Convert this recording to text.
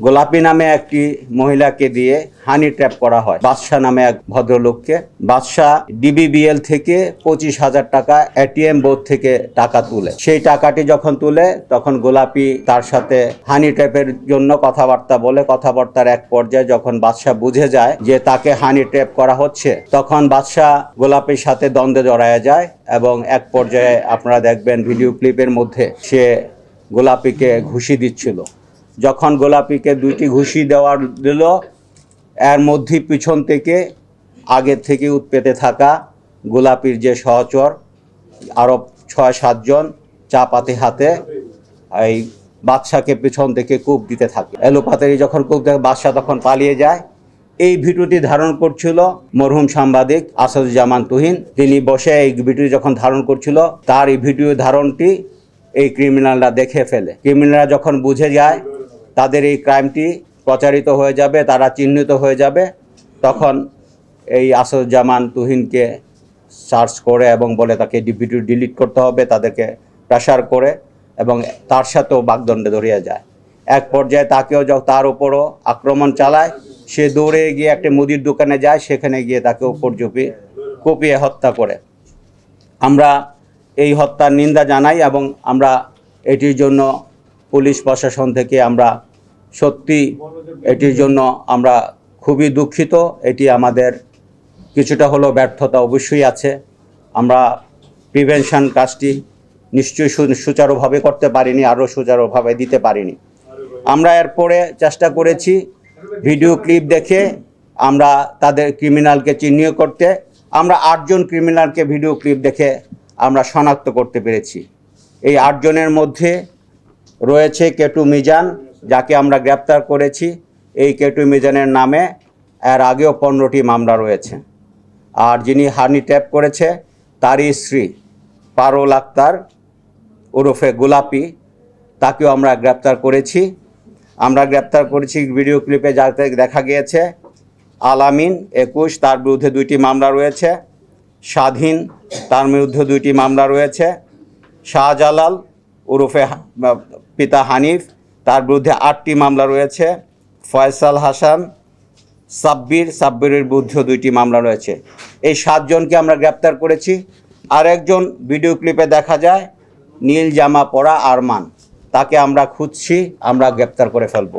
গোলাপী নামে একটি মহিলাকে দিয়ে হানি ট্র্যাপ করা হয় বাদশা নামে এক ভদ্রলোককে। বাদশা ডিবিবিএল থেকে 25,000 টাকা এটিএম বোর্ড থেকে টাকা তুলে। সেই টাকাটি যখন তুলে তখন গোলাপী তার সাথে হানি ট্র্যাপের জন্য কথাবার্তা বলে। কথাবার্তার এক পর্যায়ে যখন বাদশা বুঝে যায় যে তাকে হানি ট্র্যাপ করা হচ্ছে, তখন বাদশা গোলাপীর সাথে দ্বন্দ্বে জড়ায় যায় এবং এক পর্যায়ে আপনারা দেখবেন ভিডিও ক্লিপের মধ্যে সে গোলাপীকে ঘুষি দিচ্ছিল। যখন গোলাপীকে 2টি ঘুষি দিল, এর মধ্যে পিছন থেকে আগের থেকে উৎপেতে থাকা গোলাপীর যে সহচর আরও 6-7 জন চাপাতি হাতে এই বাদশাকে পিছন থেকে কূপ দিতে থাকে। এলোপাতারি যখন কূপ দেয় বাদশা তখন পালিয়ে যায়। এই ভিডিওটি ধারণ করছিল মরহুম সাংবাদিক আসাদুজ্জামান তুহিন। তিনি বসে এই ভিডিও যখন ধারণ করছিল, তার এই ভিডিও ধারণটি এই ক্রিমিনালরা দেখে ফেলে। ক্রিমিনালরা যখন বুঝে যায় তাদের এই ক্রাইমটি প্রচারিত হয়ে যাবে, তারা চিহ্নিত হয়ে যাবে, তখন এই আসাদুজ্জামান তুহিনকে সার্চ করে এবং বলে তাকে ভিডিও ডিলিট করতে হবে, তাদেরকে প্রেশার করে এবং তার সাথেও বাগদণ্ডে ধরিয়ে যায়। এক পর্যায়ে তাকেও তার উপরও আক্রমণ চালায়। সে দৌড়ে গিয়ে একটা মুদির দোকানে যায়, সেখানে গিয়ে তাকে উপর কুপিয়ে হত্যা করে। আমরা এই হত্যার নিন্দা জানাই এবং আমরা এটির জন্য পুলিশ প্রশাসন থেকে আমরা সত্যি এটির জন্য আমরা খুবই দুঃখিত। এটি আমাদের কিছুটা হলেও ব্যর্থতা অবশ্যই আছে। আমরা প্রিভেনশন কাজটি নিশ্চয়ই সুচারুভাবে করতে পারিনি, আরও সুচারুভাবে দিতে পারিনি। আমরা এরপরে চেষ্টা করেছি ভিডিও ক্লিপ দেখে আমরা তাদের ক্রিমিনালকে চিহ্নিত করতে। আমরা 8 জন ক্রিমিনালকে ভিডিও ক্লিপ দেখে আমরা শনাক্ত করতে পেরেছি। এই 8 জনের মধ্যে রয়েছে কেটু মিজান, যাকে আমরা গ্রেপ্তার করেছি। এই কেটু মিজানের নামে এর আগেও 15টি মামলা রয়েছে। আর যিনি হানি ট্র্যাপ করেছে তারই স্ত্রী পারুল আক্তার ওরফে গোলাপী, তাকেও আমরা গ্রেপ্তার করেছি। ভিডিও ক্লিপে যাতে দেখা গিয়েছে আলামিন 21, তার বিরুদ্ধে 2টি মামলা রয়েছে। স্বাধীন, তার বিরুদ্ধে 2টি মামলা রয়েছে। শাহজালাল ওরফে পিতা হানিফ, তার বিরুদ্ধে 8টি মামলা রয়েছে। ফয়সাল হাসান সাব্বিরের বিরুদ্ধেও 2টি মামলা রয়েছে। এই 7 জনকে আমরা গ্রেপ্তার করেছি। আরেকজন ভিডিও ক্লিপে দেখা যায় নীল জামা পরা আরমান, তাকে আমরা খুঁজছি, আমরা গ্রেপ্তার করে ফেলব।